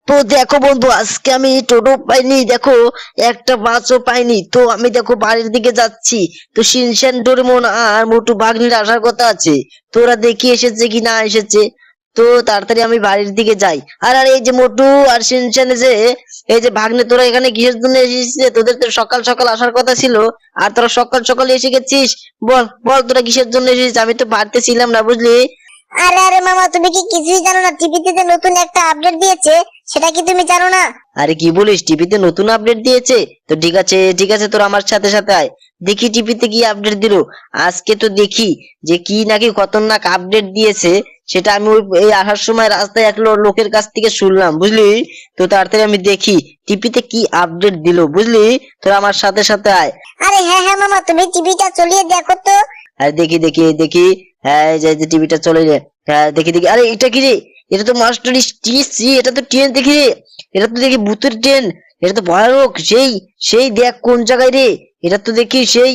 তো দেখো বন্ধু, আজকে আমি টোটো পাইনি, দেখো একটা বাসও পাইনি। তো আমি দেখো বাড়ির দিকে যাচ্ছি। তো শিনশান, ডোরেমন আর মোটু ভাগ্নির আসার কথা আছে। তো ওরা দেখি এসেছে কি না এসেছে। তো তাড়াতাড়ি আমি বাড়ির দিকে যাই। আর আর এই যে মোটু আর শিনশান, যে এই যে ভাগ্নে, তোরা এখানে কিসের জন্য এসেছিস? তোদের তো সকাল সকাল আসার কথা ছিল, আর তোরা সকাল সকাল এসে গেছিস। বল বল, তোরা কিসের জন্য এসেছিস? আমি তো বাড়িতে ছিলাম না, বুঝলি। আরে আরে মামা, তুমি কি কিছুই জানো না? টিভিতে যে নতুন একটা আপডেট দিয়েছে, সেটা কি তুমি জানো না? আরে কি বলিস, টিভিতে নতুন আপডেট দিয়েছে? তো ঠিক আছে ঠিক আছে, তোর আমার সাথে সাথে আয়, দেখি টিভিতে কি আপডেট দিলো। আজকে তো দেখি যে কি নাকি খতরনাক আপডেট দিয়েছে। সেটা আমি এই আসার সময় রাস্তায় এক লোকের কাছ থেকে শুনলাম, বুঝলি। তো তাড়াতাড়ি আমি দেখি টিভিতে কি আপডেট দিলো, বুঝলি। তোর আমার সাথে সাথে আয়। আরে হ্যাঁ হ্যাঁ মামা, তুমি টিভিটা চলিয়ে দেখো তো। আরে দেখি দেখি দেখি, হ্যাঁ এই যে টিভিটা চলে যায়। হ্যাঁ দেখি দেখি, আরে এটা কি রে? এটা তো মাস্টার টিএসসি, এটা তো ট্রেন, দেখি রে। এটা তো দেখি ভূতের ট্রেন। এটা তো ভয়ানক, সেই সেই দেখ কোন জায়গায় রে। এটা তো দেখি সেই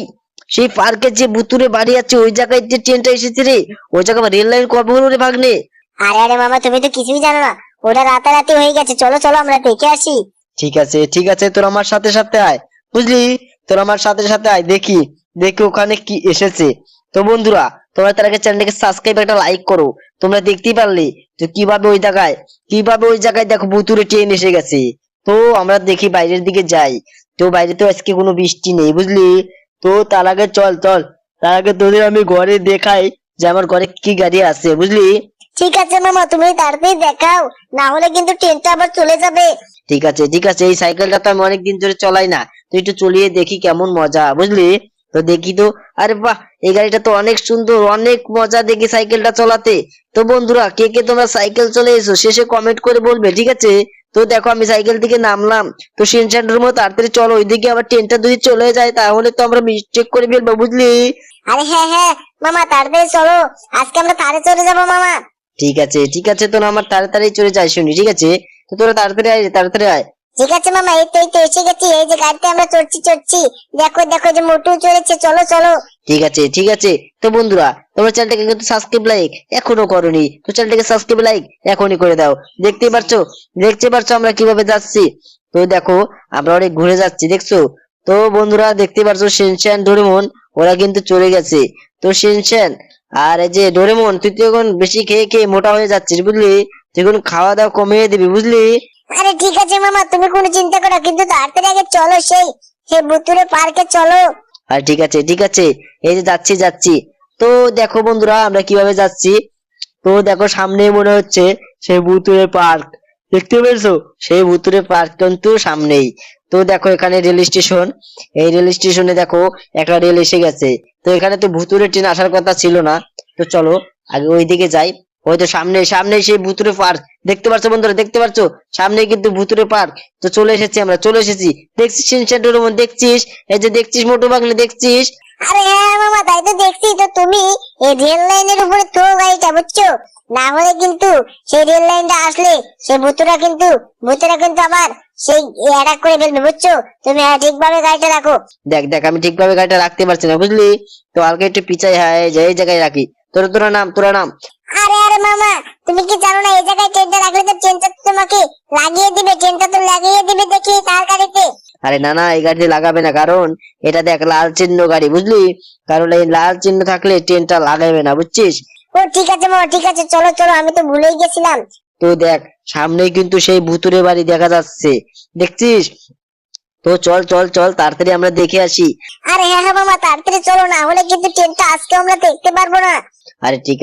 সেই পার্কের যে ভুতুরে বাড়ি আছে, ওই জায়গায় যে ট্রেনটা এসেছে রে। ওই জায়গায় রেল লাইন কবে হলো রে ভাগ্নে? আরে আরে মামা, তুমি তো কিছুই জানো না। ওটা রাতারাতি হয়ে গেছে। চলো চলো, আমরা দেখে আসি। ঠিক আছে ঠিক আছে, তোর আমার সাথে সাথে আয়, বুঝলি। তোর আমার সাথে সাথে আয়, দেখি দেখি ওখানে কি এসেছে। তো বন্ধুরা, তোমরা তার আগে চ্যানেলটাকে সাবস্ক্রাইব, একটা লাইক করো। তোমরা দেখতেই পারলে তো কিভাবে ওই জায়গায় দেখো ভুতুরে ট্রেন এসে গেছে। তো আমরা দেখি বাইরের দিকে যাই। তো বাইরে তো আজকে কোনো বৃষ্টি নেই, বুঝলি। তো তার আগে চল চল, তার আগে তোদের আমি ঘরে দেখাই যে আমার ঘরে কি গাড়ি আছে, বুঝলি। ঠিক আছে মামা, তুমি তাড়াতাড়ি দেখাও, না হলে কিন্তু ট্রেনটা আবার চলে যাবে। ঠিক আছে ঠিক আছে, এই সাইকেলটা তো আমি অনেকদিন ধরে চলাই না। তো একটু চলিয়ে দেখি কেমন মজা, বুঝলি। তো দেখি তো, আরে বাহ, এই গাড়িটা তো অনেক সুন্দর, অনেক মজা দেখি সাইকেলটা চলাতে। তো বন্ধুরা, কে কে তোমরা সাইকেল চলে এসো শেষে কমেন্ট করে বলবে, ঠিক আছে। তো দেখো আমি সাইকেল থেকে নামলাম। তো শিনচানের মতো তাড়াতাড়ি চলো, ওইদিকে আবার ট্রেনটা যদি চলে যায় তাহলে তো আমরা মিস্টেক করে ফেলবো, বুঝলি। আরে হ্যাঁ হ্যাঁ মামা, তাড়াতাড়ি চলো, আজকে আমরা তাড়ে চলে যাবো মামা। ঠিক আছে, তো আমার তাড়াতাড়ি চলে যায় শুনি, ঠিক আছে। তো তোরা তাড়াতাড়ি আয়, তাড়াতাড়ি আয়। ঠিক আছে মামা, এই তো এসে গেছি। এই যে গাড়িতে আমরা চড়ছি। দেখো দেখো, যে মোটু চলেছে। চলো চলো। ঠিক আছে। তো বন্ধুরা, তোমরা চ্যানেলটাকে কিন্তু সাবস্ক্রাইব, লাইক এখনো করোনি, তো চ্যানেলটাকে সাবস্ক্রাইব, লাইক এখনই করে দাও। দেখতে পারছো আমরা কিভাবে যাচ্ছি। তো দেখো আমরা অনেক ঘুরে যাচ্ছি, দেখছো। তো বন্ধুরা দেখতে পারছো, শিনচ্যান, ডোরেমন ওরা কিন্তু চলে গেছে। তো শিনচ্যান আর এই যে ডোরেমন, তুই তো এখন বেশি খেয়ে খেয়ে মোটা হয়ে যাচ্ছিস, বুঝলি। তুই এখন খাওয়া দাওয়া কমিয়ে দিবি, বুঝলি। আরে ঠিক আছে মামা, তুমি কোনো চিন্তা করো, কিন্তু তাড়াতাড়ি আগে চলো, সেই সেই ভুতুরে পার্কে চলো। আর ঠিক আছে, এই যে যাচ্ছি। তো দেখো বন্ধুরা, আমরা কিভাবে যাচ্ছি। তো দেখো সামনে মনে হচ্ছে সেই ভুতুরে পার্ক, দেখতে পেয়েছো? সেই ভুতুরে পার্ক কিন্তু সামনেই। তো দেখো এখানে রেল স্টেশন। এই রেল স্টেশনে দেখো একটা রেল এসে গেছে। তো এখানে তো ভুতুরে ট্রেন আসার কথা ছিল না। তো চলো আগে ওইদিকে যাই। ওই তো সামনে সামনে সেই ভুতুরে পার্ক, দেখতে পাচ্ছ বন্ধুরা, দেখতে পাচ্ছ সামনে কিন্তু ভুতুরে পার্ক। তো আমরা চলে এসেছি। দেখছিস শিনচ্যান, ডোরেমন দেখছিস? এই যে দেখছিস মোটু পাগলি, দেখছিস? আরে হ্যাঁ মামা, তাই তো দেখছি। তো তুমি এই রেল লাইনের উপরে তো গাড়িটা, বুঝছো? না হলে কিন্তু সেই রেল লাইনটা আসলে সেই ভূতেরা কিন্তু আবার সেই অ্যাটাক করে ফেলবে, বুঝছো? তুমি ঠিকভাবে গাড়িটা রাখো। দেখ দেখ, আমি ঠিকভাবে গাড়িটা রাখতে পারছি না, বুঝলি। তো হালকা একটু পিছাই, হ্যাঁ এই জায়গায় রাখি। তোরা নাম। আরে আরে মামা, তুমি কি জানো না এই জায়গায় ট্রেনটা রাখলে তো ট্রেনটা তোমাকে লাগিয়ে দিবে দেখি তার গাড়িতে। আরে না না, এই গাড়িতে লাগাবে না, কারণ এটা দেখ লাল চিহ্ন গাড়ি, বুঝলি। কারণ এই লাল চিহ্ন থাকলে ট্রেনটা লাগাবে না, বুঝছিস। ও ঠিক আছে মামা, ঠিক আছে, চলো চলো, আমি তো ভুলেই গেছিলাম। তো দেখ সামনেই কিন্তু সেই ভুতুরে বাড়ি দেখা যাচ্ছে, দেখছিস। তো চল চল চল, তাড়াতাড়ি আমরা দেখে আসি। আরে হ্যাঁ হ্যাঁ মামা, তাড়াতাড়ি চলো, না হলে কিন্তু ট্রেনটা আজকে আমরা দেখতে পারবো না। আরে ঠিক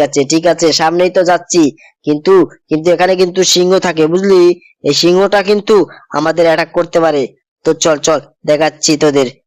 আছে, সামনেই তো যাচ্ছি। কিন্তু কিন্তু এখানে কিন্তু সিংহ থাকে, বুঝলি। এই সিংহটা কিন্তু আমাদের অ্যাটাক করতে পারে। তো চল চল, দেখাচ্ছি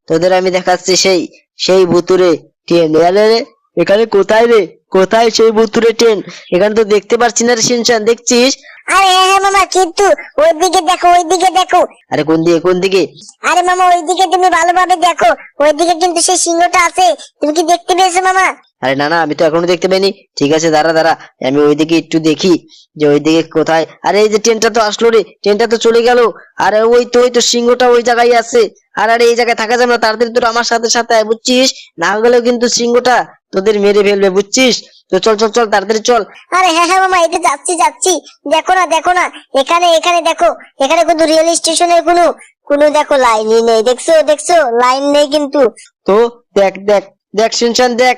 তোদের আমি দেখাচ্ছি সেই সেই ভুতুরে ট্রেন। আরে রে, এখানে কোথায় রে? কোথায় সেই ভুতুরে ট্রেন? এখানে তো দেখতে পাচ্ছি না রে শিনচান, দেখছিস? আরে হ্যাঁ হ্যাঁ মামা, কিন্তু ওইদিকে দেখো। আরে কোন দিকে? আরে মামা, ওইদিকে তুমি ভালোভাবে দেখো, ওইদিকে কিন্তু সেই সিংহটা আছে। তুমি কি দেখতে পেয়েছো মামা? আরে না না, আমি তো এখনো দেখতে পাইনি। ঠিক আছে, দাঁড়া, আমি ওইদিকে একটু দেখি যে ওইদিকে কোথায়। আরে এই যে ট্রেনটা তো আসলো রে, ট্রেনটা তো চলে গেল। আরে ওই তো সিংহটা ওই জায়গায় আছে। আরে এই জায়গায় থাকা যাবে না, তাড়াতাড়ি তোর আমার সাথে সাথে আয়, বুঝছিস। না গেলেও কিন্তু সিংহটা তোদের মেরে ফেলবে, বুঝছিস। তো চল চল চল তাড়াতাড়ি চল। আরে হ্যাঁ হ্যাঁ মামা, এই যে যাচ্ছি যাচ্ছি। দেখো না দেখো না, এখানে এখানে দেখো, এখানে কিন্তু রেল স্টেশনের কোনো কোনো দেখো লাইনই নেই। দেখছো দেখছো, লাইন নেই কিন্তু। তো দেখ দেখ দেখ শিনচান দেখ,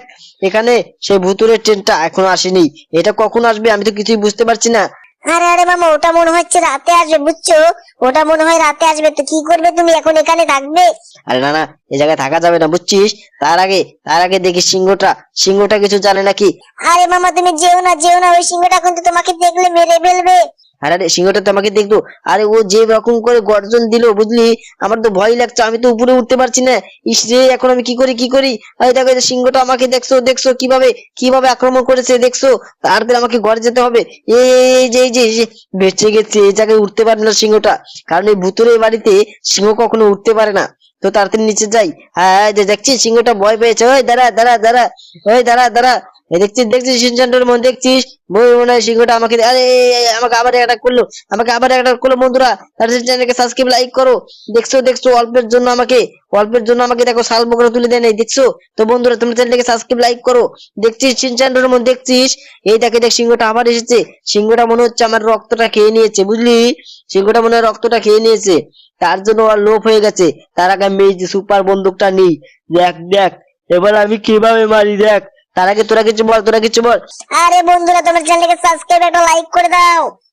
এখানে সেই ভুতুরের ট্রেনটা এখনো আসেনি। এটা কখন আসবে আমি তো কিছুই বুঝতে পারছি না। আরে আরে মামা, ওটা মনে হচ্ছে রাতে আসবে বুঝছো, ওটা মনে হয় রাতে আসবে। তো কি করবে তুমি এখন, এখানে থাকবে? আরে না না, এই জায়গায় থাকা যাবে না বুঝছিস। তার আগে দেখি সিংহটা কিছু জানে নাকি। আরে মামা তুমি যেও না যেও না, ওই সিংহটা কিন্তু তোমাকে দেখলে মেরে ফেলবে। আরে আরে সিংহটা তো আমাকে দেখলো। আরে ও যে রকম করে গর্জন দিল বুঝলি, আমার তো ভয় লাগছে, আমি তো উপরে উঠতে পারছি না। ইস রে, এখন আমি কি করি? আরে দেখো এই যে সিংহটা আমাকে দেখছো দেখছো কিভাবে কিভাবে আক্রমণ করেছে দেখছো। তাড়াতাড়ি আমাকে ঘরে যেতে হবে। এই যে বেঁচে গেছে, এই জায়গায় উঠতে পারে না সিংহটা, কারণ এই ভুতুরে বাড়িতে সিংহ কখনো উঠতে পারে না। তো তাড়াতাড়ি নিচে যাই। হ্যাঁ এই যে দেখছিস সিংহটা ভয় পেয়েছে। ওই দাঁড়া দাঁড়া দাঁড়া, ওই দাঁড়া দাঁড়া। এই দেখছিস সিনচান্ডের মন দেখছিস, বই মনে হয় সিংহটা আমাকে আরে আমাকে আবার অ্যাটাক করলো বন্ধুরা। তাড়াতাড়ি চ্যানেলকে সাবস্ক্রাইব লাইক করো। দেখছো অল্পের জন্য আমাকে দেখো শাল বকরা তুলে দেয় নাই দেখছো। তো বন্ধুরা তোমরা চ্যানেলটাকে সাবস্ক্রাইব লাইক করো। দেখছিস সিনচান্ডের মন দেখছিস, এই দেখ সিংহটা আবার এসেছে। সিংহটা মনে হচ্ছে আমার রক্তটা খেয়ে নিয়েছে বুঝলি, সিংহটা মনে হয় রক্তটা খেয়ে নিয়েছে, তার জন্য আর লোভ হয়ে গেছে। তার আগে আমি এই যে সুপার বন্দুকটা নিই। দেখ দেখ এবার আমি কিভাবে মারি দেখ। তার আগে তোরা কিছু বল। আরে বন্ধুরা, তোমার চ্যানেলকে সাবস্ক্রাইব একটা লাইক করে দাও।